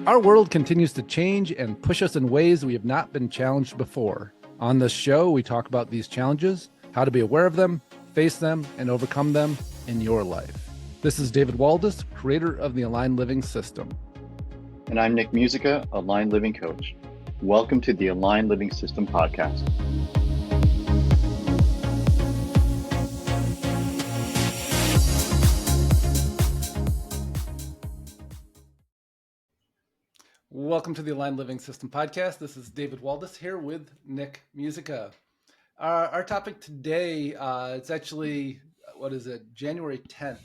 Our world continues to change and push us in ways we have not been challenged before. On this show, we talk about these challenges, how to be aware of them, face them, and overcome them in your life. This is David Waldas, creator of the Aligned Living System. And I'm Nick Musica, Aligned Living Coach. Welcome to the Aligned Living System podcast. Welcome to the Aligned Living System podcast. This is David Waldas here with Nick Musica. Our topic today, it's actually, January 10th,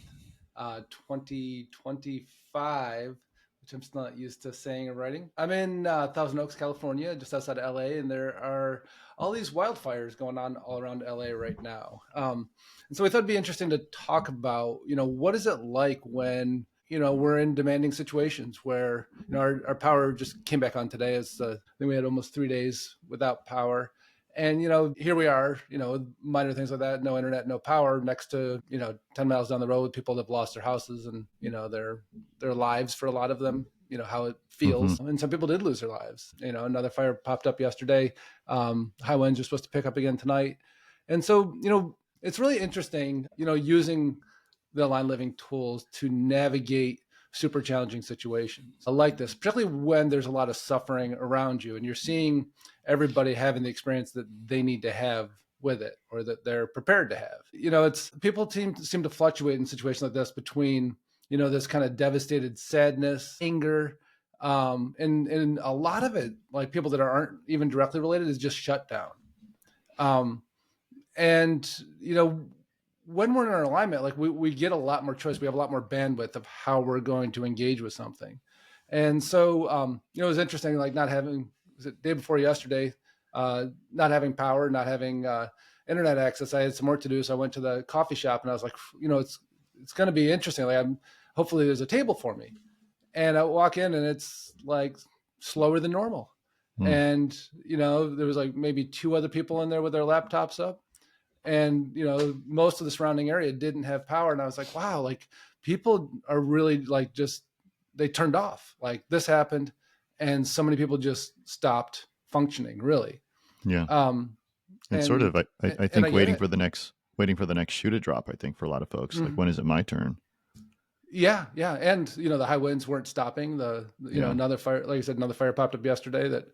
2025, which I'm still not used to saying or writing. I'm in Thousand Oaks, California, just outside of LA, and there are all these wildfires going on all around LA right now. And so we thought it'd be interesting to talk about, what is it like when we're in demanding situations where, our power just came back on today. I think we had almost 3 days without power. And, here we are, minor things like that, no internet, no power, next to, 10 miles down the road, people that have lost their houses and, their lives for a lot of them, how it feels. Mm-hmm. And some people did lose their lives. Another fire popped up yesterday. High winds are supposed to pick up again tonight. And so, it's really interesting, using the Aligned Living tools to navigate super challenging situations. I like this, particularly when there's a lot of suffering around you and you're seeing everybody having the experience that they need to have with it or that they're prepared to have. It's people seem to fluctuate in situations like this between, this kind of devastated sadness, anger, and a lot of it, like people that aren't even directly related, is just shut down. When we're in our alignment, like we get a lot more choice. We have a lot more bandwidth of how we're going to engage with something. And so, it was interesting, like not having, was it day before yesterday, not having power, not having internet access. I had some work to do. So I went to the coffee shop and I was like, it's going to be interesting. Like hopefully there's a table for me. And I walk in and it's like slower than normal. And, there was like maybe 2 other people in there with their laptops up. And, most of the surrounding area didn't have power. And I was like, wow, like people are really like they turned off. Like this happened and so many people just stopped functioning, really. Yeah. It's sort of, I think waiting for the next shoe to drop, I think for a lot of folks, like when is it my turn? Yeah. Yeah. And, the high winds weren't stopping. Another fire, like I said, another fire popped up yesterday that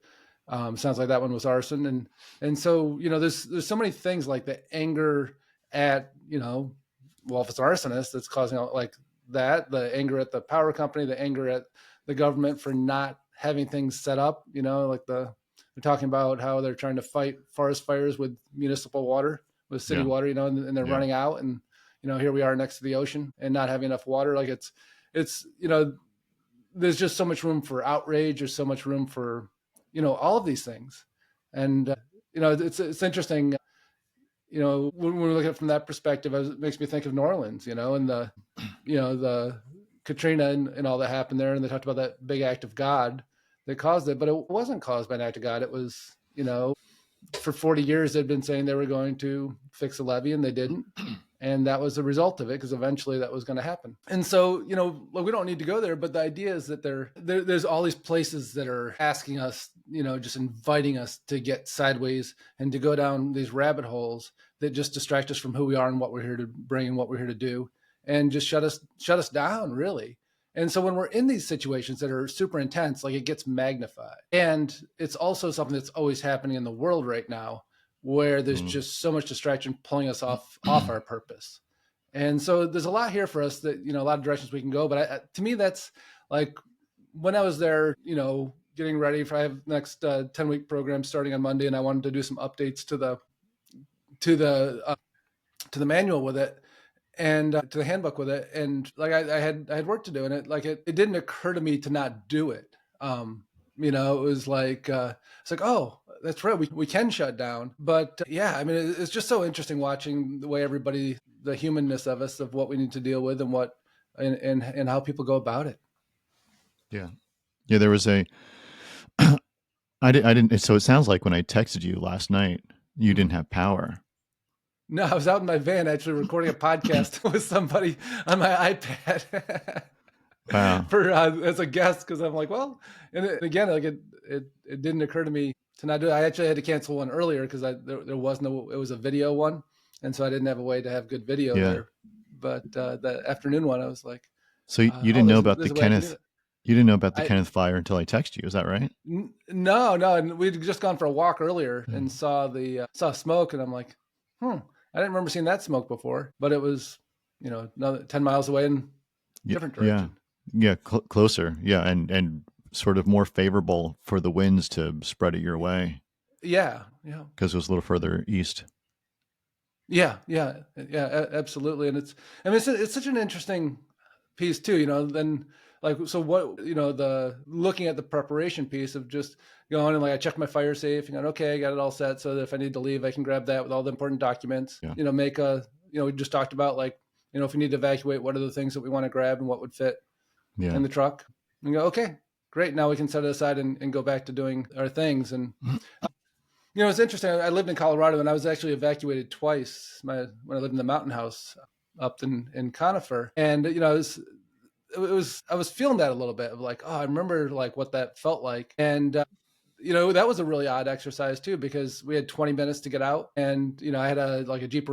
sounds like that one was arson. And so, there's so many things like the anger at, well, if it's arsonist that's causing like that, the anger at the power company, the anger at the government for not having things set up, like they're talking about how they're trying to fight forest fires with municipal water, with city water, and they're running out. And, here we are next to the ocean and not having enough water. Like it's, there's just so much room for outrage. There's so much room for, all of these things. And, it's interesting, when we look at it from that perspective, it makes me think of New Orleans, and the Katrina and all that happened there. And they talked about that big act of God that caused it, but it wasn't caused by an act of God. It was, for 40 years, they'd been saying they were going to fix a levee and they didn't. And that was the result of it, because eventually that was going to happen. And so, we don't need to go there, but the idea is that there's all these places that are asking us, just inviting us to get sideways and to go down these rabbit holes that just distract us from who we are and what we're here to bring and what we're here to do, and just shut us down, really. And so when we're in these situations that are super intense, like it gets magnified. And it's also something that's always happening in the world right now, where there's just so much distraction pulling us off our purpose. And so there's a lot here for us that, a lot of directions we can go. But to me, that's like when I was there, getting ready for, I have next 10-week program starting on Monday, and I wanted to do some updates to the manual with it and to the handbook with it. And like, I had work to do, and it didn't occur to me to not do it. It was like, it's like, oh, that's right. We can shut down. But it's just so interesting watching the way everybody, the humanness of us, of what we need to deal with and what, and how people go about it. Yeah. Yeah. There was I didn't, so it sounds like when I texted you last night, you didn't have power. No, I was out in my van actually recording a podcast with somebody on my iPad. Wow. for as a guest, because I'm like, well, and again, like it didn't occur to me to not do it. I actually had to cancel one earlier because there was no, it was a video one, and so I didn't have a way to have good video Yeah. there. But the afternoon one, I was like, So you oh, didn't know about there's the a way I can do Kenneth. it. You didn't know about the I Kenneth fire until I texted you. Is that right? No, and we'd just gone for a walk earlier and saw saw smoke, and I'm like, I didn't remember seeing that smoke before, but it was, another 10 miles away in different Yeah. direction. Yeah. Closer. Yeah. And sort of more favorable for the winds to spread it your way Yeah, because it was a little further east. yeah, absolutely. And I mean, it's such an interesting piece too, then like, so what, the looking at the preparation piece of just going and like, I checked my fire safe and going, okay, I got it all set so that if I need to leave, I can grab that with all the important documents, Yeah. make we just talked about like, if we need to evacuate, what are the things that we want to grab and what would fit Yeah. in the truck, and go, okay, great. Now we can set it aside and go back to doing our things. And it's interesting. I lived in Colorado and I was actually evacuated twice. When I lived in the mountain house up in Conifer, and I was feeling that a little bit of like, oh, I remember like what that felt like, and that was a really odd exercise too, because we had 20 minutes to get out, and I had a Jeep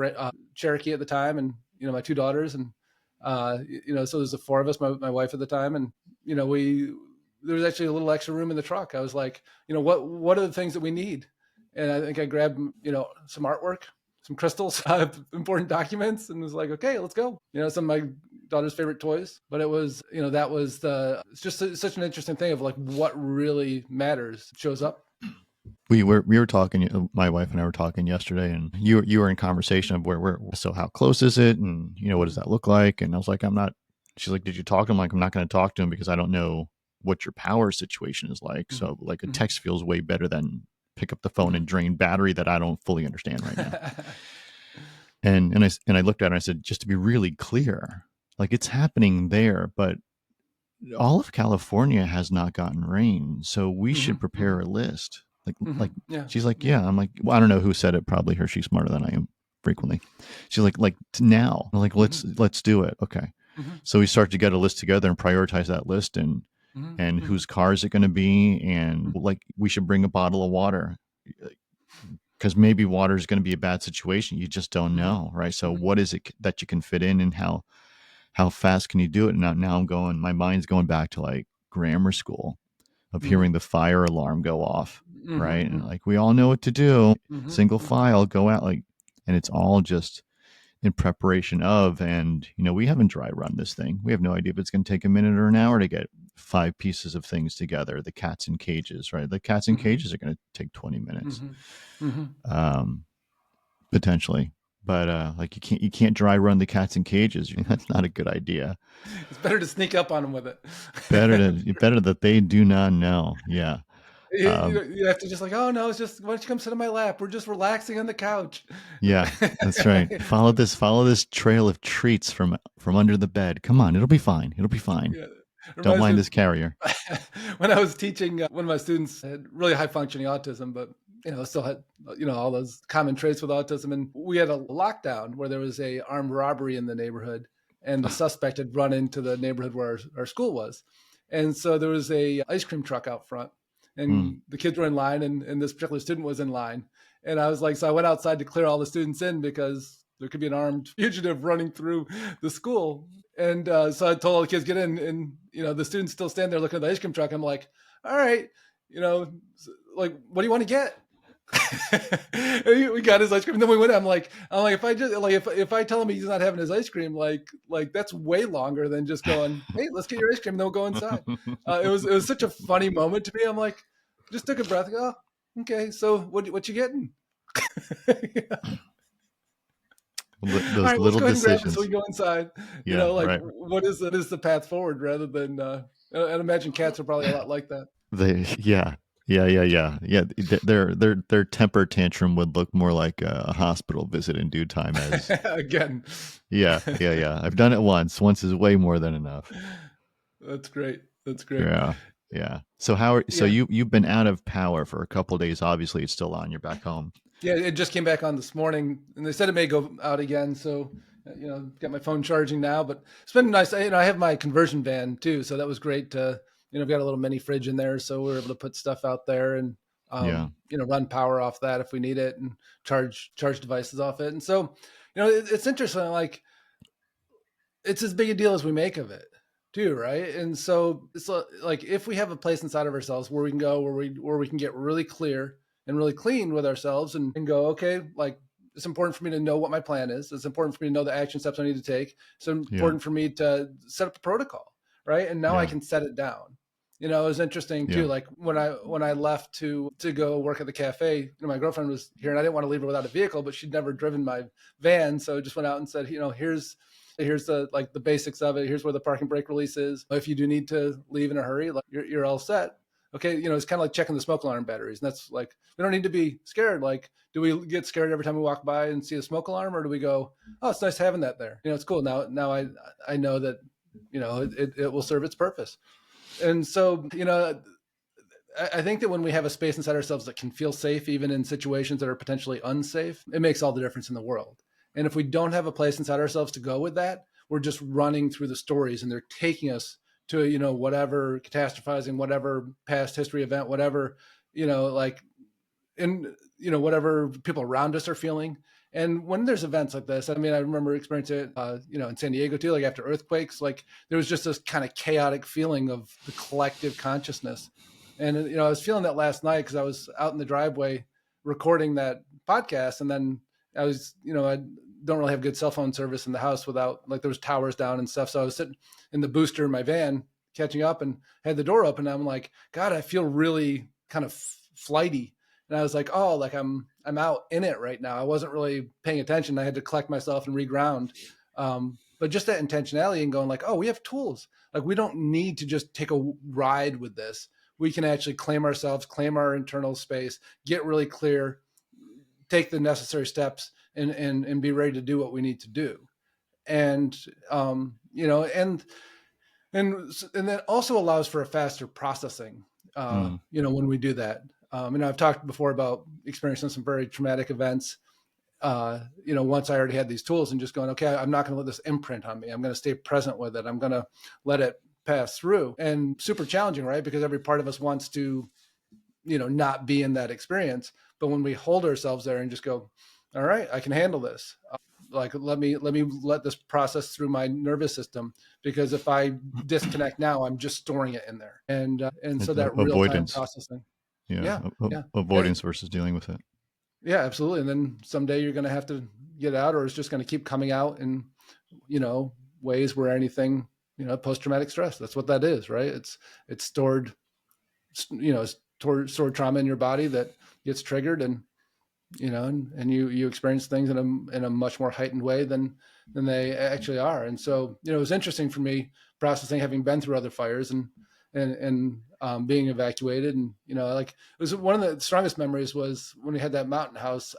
Cherokee at the time, and my two daughters, and so there's the four of us, my wife at the time, and there was actually a little extra room in the truck. I was like, what are the things that we need? And I think I grabbed, some artwork, some crystals, important documents, and was like, okay, let's go. Some of my daughter's favorite toys. But it was, it's just such an interesting thing of like what really matters shows up. We were talking. My wife and I were talking yesterday, and you were in conversation of where so how close is it, and what does that look like? And I was like, I'm not. She's like, did you talk to him? Like, I'm not going to talk to him because I don't know what your power situation is like. So like a text feels way better than pick up the phone and drain battery that I don't fully understand right now. and I looked at it and I said, just to be really clear, like it's happening there, but all of California has not gotten rain, so we should prepare a list. Yeah. She's like, yeah. I'm like, well, I don't know who said it. Probably her. She's smarter than I am frequently. She's like now. I'm like, let's do it. Okay. So we start to get a list together and prioritize that list and whose car is it going to be, and like we should bring a bottle of water because maybe water is going to be a bad situation. You just don't know, right? So what is it that you can fit in, and how fast can you do it? And now my mind's going back to like grammar school of hearing the fire alarm go off, right? And like, we all know what to do, single file, go out, like, and it's all just in preparation of, and we haven't dry run this thing. We have no idea if it's going to take a minute or an hour to get 5 pieces of things together. The cats in cages, right? The cats in cages are going to take 20 minutes, potentially. But like you can't dry run the cats in cages. That's not a good idea. It's better to sneak up on them with it. better that they do not know. Yeah. You have to just like, oh no, it's just, why don't you come sit on my lap? We're just relaxing on the couch. Yeah, that's right. Follow this trail of treats from under the bed. Come on, it'll be fine. It'll be fine. Yeah. Don't mind this carrier. When I was teaching, one of my students had really high functioning autism, but still had all those common traits with autism. And we had a lockdown where there was a armed robbery in the neighborhood, and the suspect had run into the neighborhood where our school was. And so there was a ice cream truck out front, and the kids were in line, and this particular student was in line. And I was like, so I went outside to clear all the students in because there could be an armed fugitive running through the school. And so I told all the kids, get in, and the students still stand there looking at the ice cream truck. I'm like, all right, like, what do you want to get? We got his ice cream, and then we went. I'm like, if I just like if I tell him he's not having his ice cream, like that's way longer than just going, hey, let's get your ice cream, then we'll go inside. It was such a funny moment to me. I'm like, just took a breath. Oh, okay. So what you getting? Those all right, little let's go ahead and grab decisions. this so we go inside. Yeah, like what is the path forward, rather than I'd imagine cats are probably a lot like that. Yeah. Their temper tantrum would look more like a hospital visit in due time. As again. Yeah. I've done it once. Once is way more than enough. That's great. Yeah. So you've been out of power for a couple of days. Obviously, it's still on. You're back home. Yeah, it just came back on this morning, and they said it may go out again. So Got my phone charging now, but it's been nice. I have my conversion van too, so that was great to, I've got a little mini fridge in there, so we're able to put stuff out there and, Yeah. run power off that if we need it and charge devices off it. And so, it's interesting. Like, it's as big a deal as we make of it too, right? And so it's like, if we have a place inside of ourselves where we can go, where we can get really clear and really clean with ourselves and go, okay, like, it's important for me to know what my plan is. It's important for me to know the action steps I need to take. It's important for me to set up a protocol, right? And now I can set it down. It was interesting too. Like when I left to go work at the cafe, my girlfriend was here and I didn't want to leave her without a vehicle, but she'd never driven my van. So I just went out and said, here's the basics of it. Here's where the parking brake release is. If you do need to leave in a hurry, like you're all set. Okay. It's kind of like checking the smoke alarm batteries. And that's like, we don't need to be scared. Like, do we get scared every time we walk by and see a smoke alarm, or do we go, oh, it's nice having that there. It's cool. Now I know that, it will serve its purpose. And so, I think that when we have a space inside ourselves that can feel safe, even in situations that are potentially unsafe, it makes all the difference in the world. And if we don't have a place inside ourselves to go with that, we're just running through the stories and they're taking us to, whatever, catastrophizing, whatever past history event, whatever, whatever people around us are feeling. And when there's events like this, I remember experiencing it, in San Diego too, like after earthquakes, like there was just this kind of chaotic feeling of the collective consciousness. And, I was feeling that last night because I was out in the driveway recording that podcast. And then I was, I don't really have good cell phone service in the house without, like, there was towers down and stuff. So I was sitting in the booster in my van catching up and had the door open. And I'm like, God, I feel really kind of flighty. And I was like, oh, like I'm out in it right now. I wasn't really paying attention. I had to collect myself and reground. But just that intentionality and going like, oh, we have tools. Like, we don't need to just take a ride with this. We can actually claim ourselves, claim our internal space, get really clear, take the necessary steps and be ready to do what we need to do. And, and that also allows for a faster processing, when we do that. I've talked before about experiencing some very traumatic events, once I already had these tools and just going, okay, I'm not going to let this imprint on me. I'm going to stay present with it. I'm going to let it pass through. And super challenging, right? Because every part of us wants to, not be in that experience. But when we hold ourselves there and just go, all right, I can handle this. Like, let me let this process through my nervous system, because if I disconnect now, I'm just storing it in there. And so that real-time processing. Avoidance versus dealing with it. Yeah, absolutely. And then someday you're going to have to get out, or it's just going to keep coming out in, ways where anything, post-traumatic stress, that's what that is, right? It's stored, stored trauma in your body that gets triggered, and, and you experience things in a much more heightened way than they actually are. And so, it was interesting for me processing, having been through other fires and being evacuated. And, like, it was one of the strongest memories was when we had that mountain house,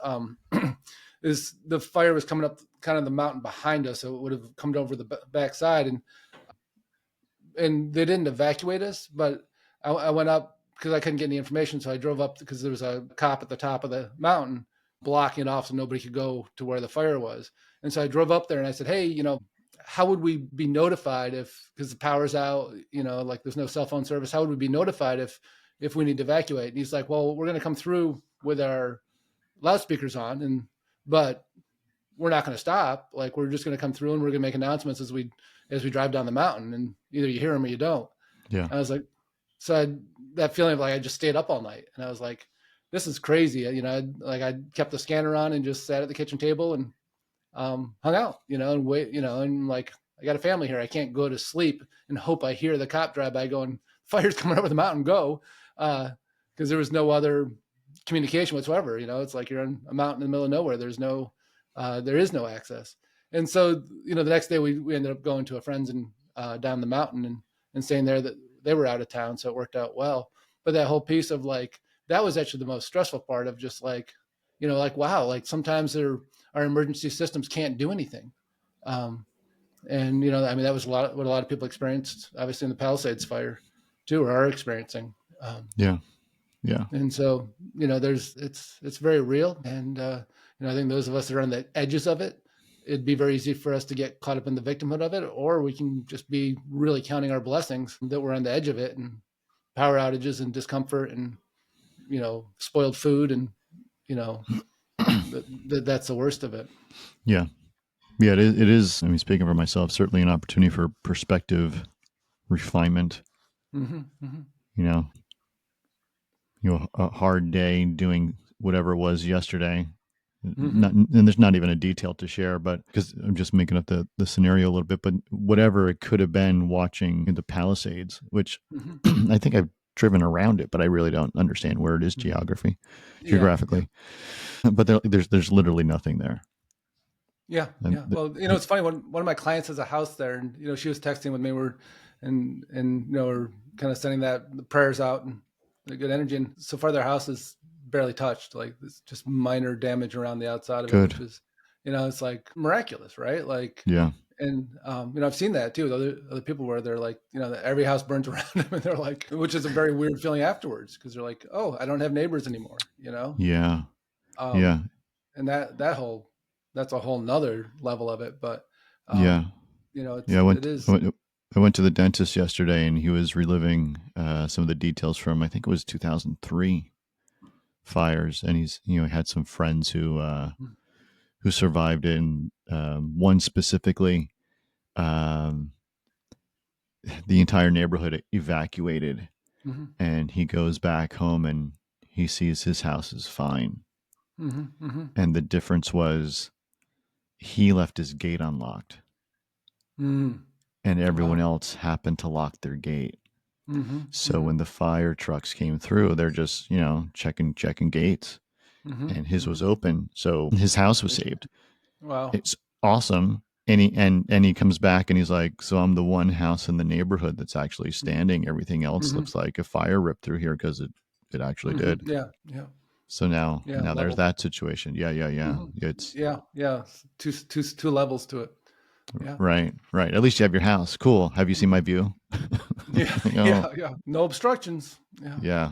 is the fire was coming up kind of the mountain behind us. So it would have come over the backside, and they didn't evacuate us, but I went up because I couldn't get any information. So I drove up because there was a cop at the top of the mountain blocking it off so nobody could go to where the fire was. And so I drove up there and I said, hey, how would we be notified because the power's out, like there's no cell phone service, how would we be notified if we need to evacuate? And he's like, well, we're going to come through with our loudspeakers on, but we're not going to stop. Like, we're just going to come through and we're going to make announcements as we drive down the mountain, and either you hear them or you don't. Yeah. I was like, so that feeling of like, I just stayed up all night, and I was like, this is crazy. I kept the scanner on and just sat at the kitchen table and hung out, and wait, and like, I got a family here. I can't go to sleep and hope I hear the cop drive by going, fire's coming over the mountain, go. Because there was no other communication whatsoever. It's like you're on a mountain in the middle of nowhere. There is no access. And so, the next day we ended up going to a friend's and down the mountain and staying there. That they were out of town, so it worked out well. But that whole piece of like, that was actually the most stressful part of just like, wow, like sometimes our emergency systems can't do anything. And, that was what a lot of people experienced, obviously, in the Palisades fire too, or are experiencing. Yeah. And so, it's very real. And, I think those of us that are on the edges of it, it'd be very easy for us to get caught up in the victimhood of it, or we can just be really counting our blessings that we're on the edge of it, and power outages and discomfort and, spoiled food, and, that's the worst of it. Yeah. Yeah, it is. I mean, speaking for myself, certainly an opportunity for perspective refinement. Mm-hmm, mm-hmm. A hard day doing whatever it was yesterday. Mm-hmm. And there's not even a detail to share, but because I'm just making up the scenario a little bit, but whatever it could have been, watching the Palisades, which Mm-hmm. I think I've driven around it, but I really don't understand where it is geographically. But there's literally nothing there. Yeah. And Yeah. Well, it's funny, one of my clients has a house there, and, she was texting with me, we're kind of sending the prayers out and the good energy. And so far their house is barely touched. Like, it's just minor damage around the outside of it, which is, it's like miraculous, right? Like, yeah. And, I've seen that too with other people where they're like, every house burns around them, and they're like, which is a very weird feeling afterwards, because they're like, oh, I don't have neighbors anymore, Yeah. Yeah. And that's a whole nother level of it. But, it is. I went to the dentist yesterday, and he was reliving some of the details from, I think it was 2003 fires. And he's, had some friends who survived it. And one specifically, the entire neighborhood evacuated. Mm-hmm. And he goes back home and he sees his house is fine. Mm-hmm. Mm-hmm. And the difference was he left his gate unlocked. Mm-hmm. And everyone else happened to lock their gate. Mm-hmm. So when the fire trucks came through, they're just, checking gates. Mm-hmm. And his was open. So his house was saved. Wow. It's awesome. And he comes back and he's like, so I'm the one house in the neighborhood that's actually standing. Everything else looks like a fire ripped through here, because it actually did. Yeah. Yeah. So now there's that situation. Yeah. Mm-hmm. It's two levels to it. Yeah. Right. At least you have your house. Cool. Have you seen my view? Yeah. No obstructions. Yeah.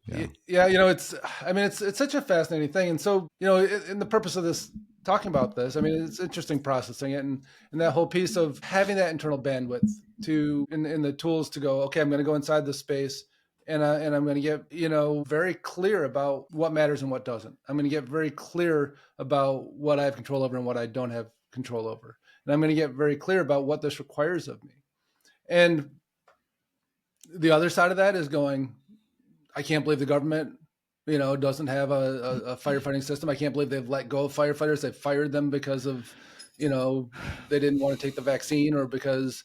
It's such a fascinating thing. And so, in the purpose of this, talking about this, it's interesting processing it, and that whole piece of having that internal bandwidth in the tools to go, okay, I'm going to go inside this space, and I'm going to get, very clear about what matters and what doesn't. I'm going to get very clear about what I have control over and what I don't have control over. And I'm going to get very clear about what this requires of me. And the other side of that is going, I can't believe the government, doesn't have a firefighting system. I can't believe they've let go of firefighters. They've fired them because of, they didn't want to take the vaccine, or because,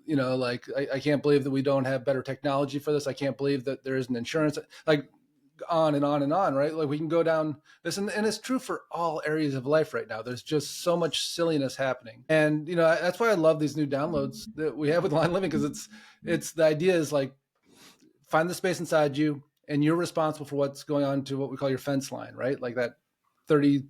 I can't believe that we don't have better technology for this. I can't believe that there isn't insurance, like on and on and on, right? Like, we can go down this, and it's true for all areas of life right now. There's just so much silliness happening. And, that's why I love these new downloads that we have with Aligned Living, because it's the idea is like, find the space inside you, and you're responsible for what's going on to what we call your fence line, right? Like that 30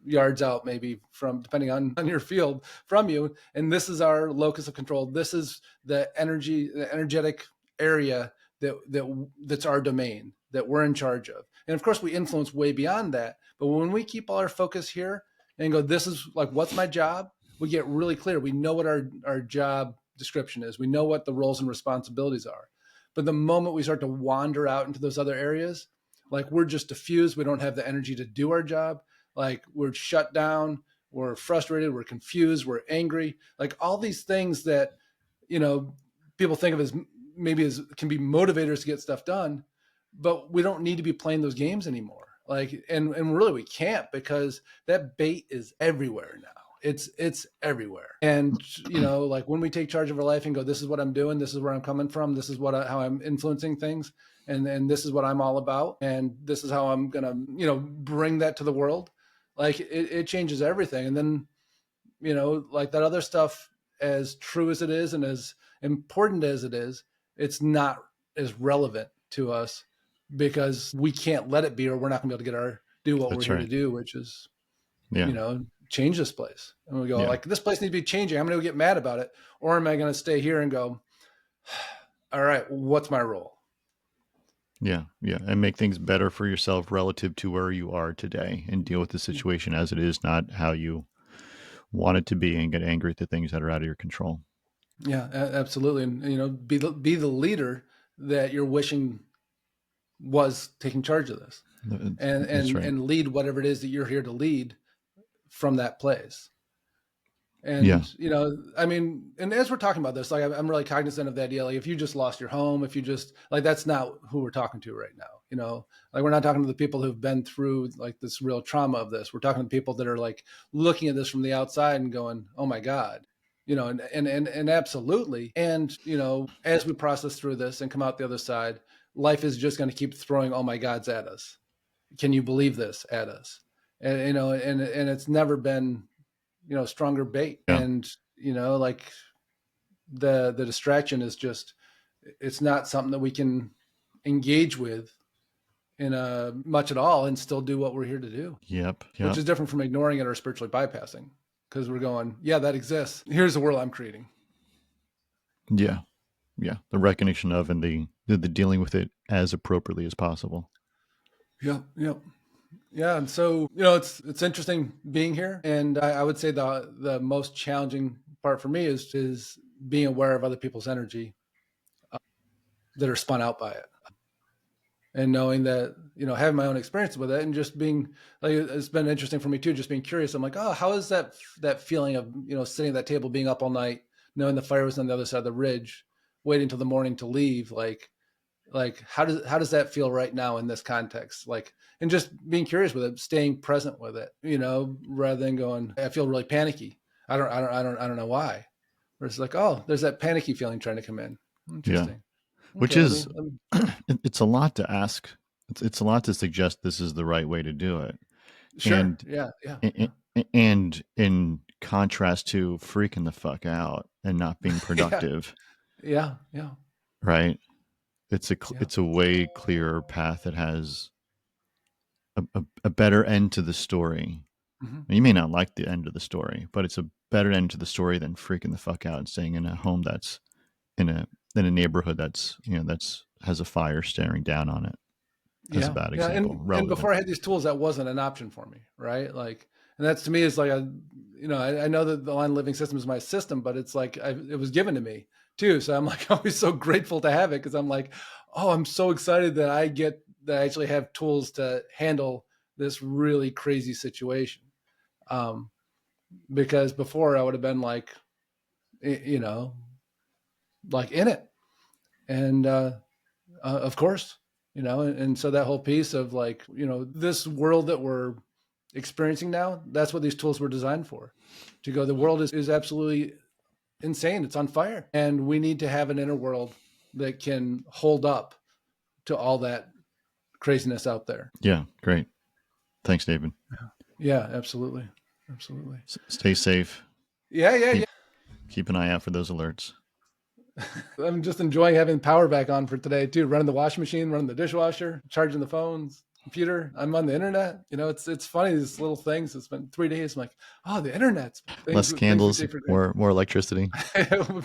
yards out, maybe, from, depending on your field, from you. And this is our locus of control. This is the energetic area that's our domain, that we're in charge of. And of course we influence way beyond that. But when we keep all our focus here and go, this is like, what's my job? We get really clear. We know what our job description is. We know what the roles and responsibilities are. But the moment we start to wander out into those other areas, like, we're just diffused. We don't have the energy to do our job. Like, we're shut down. We're frustrated. We're confused. We're angry. Like, all these things that, people think of as maybe as can be motivators to get stuff done, but we don't need to be playing those games anymore. Like, and really we can't, because that bait is everywhere now. It's everywhere. And, like, when we take charge of our life and go, this is what I'm doing, this is where I'm coming from, this is how I'm influencing things, and this is what I'm all about, and this is how I'm going to, bring that to the world. Like, it changes everything. And then, like, that other stuff, as true as it is and as important as it is, it's not as relevant to us, because we can't let it be, or we're not gonna be able to do what we're here to do, which is, change this place. And we go, like, this place needs to be changing. I'm going to get mad about it. Or am I going to stay here and go, all right, what's my role? Yeah. And make things better for yourself relative to where you are today, and deal with the situation as it is, not how you want it to be and get angry at the things that are out of your control. Yeah, absolutely. And, be the leader that you're wishing was taking charge of this, That's right. and lead whatever it is that you're here to lead from that place. And, and as we're talking about this, like, I'm really cognizant of the idea, like, if you just lost your home, if you just, like, that's not who we're talking to right now. Like, we're not talking to the people who've been through like this real trauma of this. We're talking to people that are like looking at this from the outside and going, oh my God, and absolutely. And, as we process through this and come out the other side, life is just going to keep throwing, oh my Gods at us. Can you believe this at us? And, and it's never been, stronger bait. Yeah. And, like the distraction is just, it's not something that we can engage with in much at all and still do what we're here to do. Yep. Which is different from ignoring it or spiritually bypassing, because we're going, yeah, that exists. Here's the world I'm creating. Yeah. Yeah. The recognition of and the dealing with it as appropriately as possible. Yep. Yeah. And so, it's interesting being here. And I would say the most challenging part for me is being aware of other people's energy that are spun out by it. And knowing that, having my own experience with it and just being like, it's been interesting for me too, just being curious. I'm like, oh, how is that feeling of, sitting at that table, being up all night, knowing the fire was on the other side of the ridge, waiting till the morning to leave. Like how does that feel right now in this context? Like, and just being curious with it, staying present with it, rather than going, I feel really panicky. I don't know why. Or it's like, oh, there's that panicky feeling trying to come in. Interesting. Yeah. Which is, it's a lot to ask. It's a lot to suggest this is the right way to do it. Sure. And, yeah. And in contrast to freaking the fuck out and not being productive. Yeah. Right. It's a way clearer path that has a better end to the story. Mm-hmm. You may not like the end of the story, but it's a better end to the story than freaking the fuck out and staying in a home that's in a neighborhood that's has a fire staring down on it. That's a bad example. And before I had these tools, that wasn't an option for me, right? Like, and that's, to me, is like I know that the Aligned Living System is my system, but it's like it was given to me too. So I'm like always so grateful to have it, because I'm like, oh, I'm so excited that I actually have tools to handle this really crazy situation. Because before I would have been like, like in it. And, of course, and so that whole piece of like, this world that we're experiencing now, that's what these tools were designed for, to go, the world is absolutely insane. It's on fire. And we need to have an inner world that can hold up to all that craziness out there. Yeah. Great. Thanks, David. Yeah, absolutely. Stay safe. Yeah. Keep an eye out for those alerts. I'm just enjoying having power back on for today too. Running the washing machine, running the dishwasher, charging the phones, computer. I'm on the internet. It's funny, these little things. It's been 3 days. I'm like, oh, the internet's less candles, more electricity.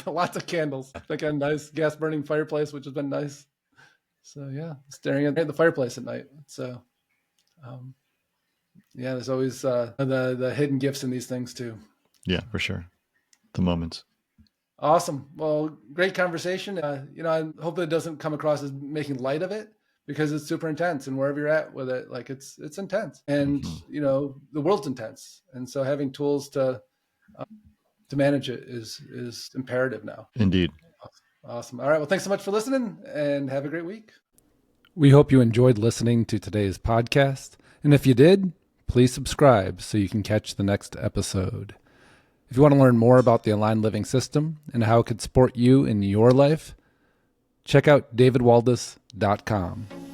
Lots of candles. Like a nice gas burning fireplace, which has been nice. So yeah, staring at the fireplace at night. So, yeah, there's always the hidden gifts in these things too. Yeah, for sure. The moments. Awesome. Well, great conversation. I hope it doesn't come across as making light of it, because it's super intense, and wherever you're at with it, like it's intense, and the world's intense. And so having tools to manage it is imperative now. Indeed. Awesome. All right. Well, thanks so much for listening, and have a great week. We hope you enjoyed listening to today's podcast. And if you did, please subscribe so you can catch the next episode. If you want to learn more about the Aligned Living System and how it could support you in your life, check out davidwaldas.com.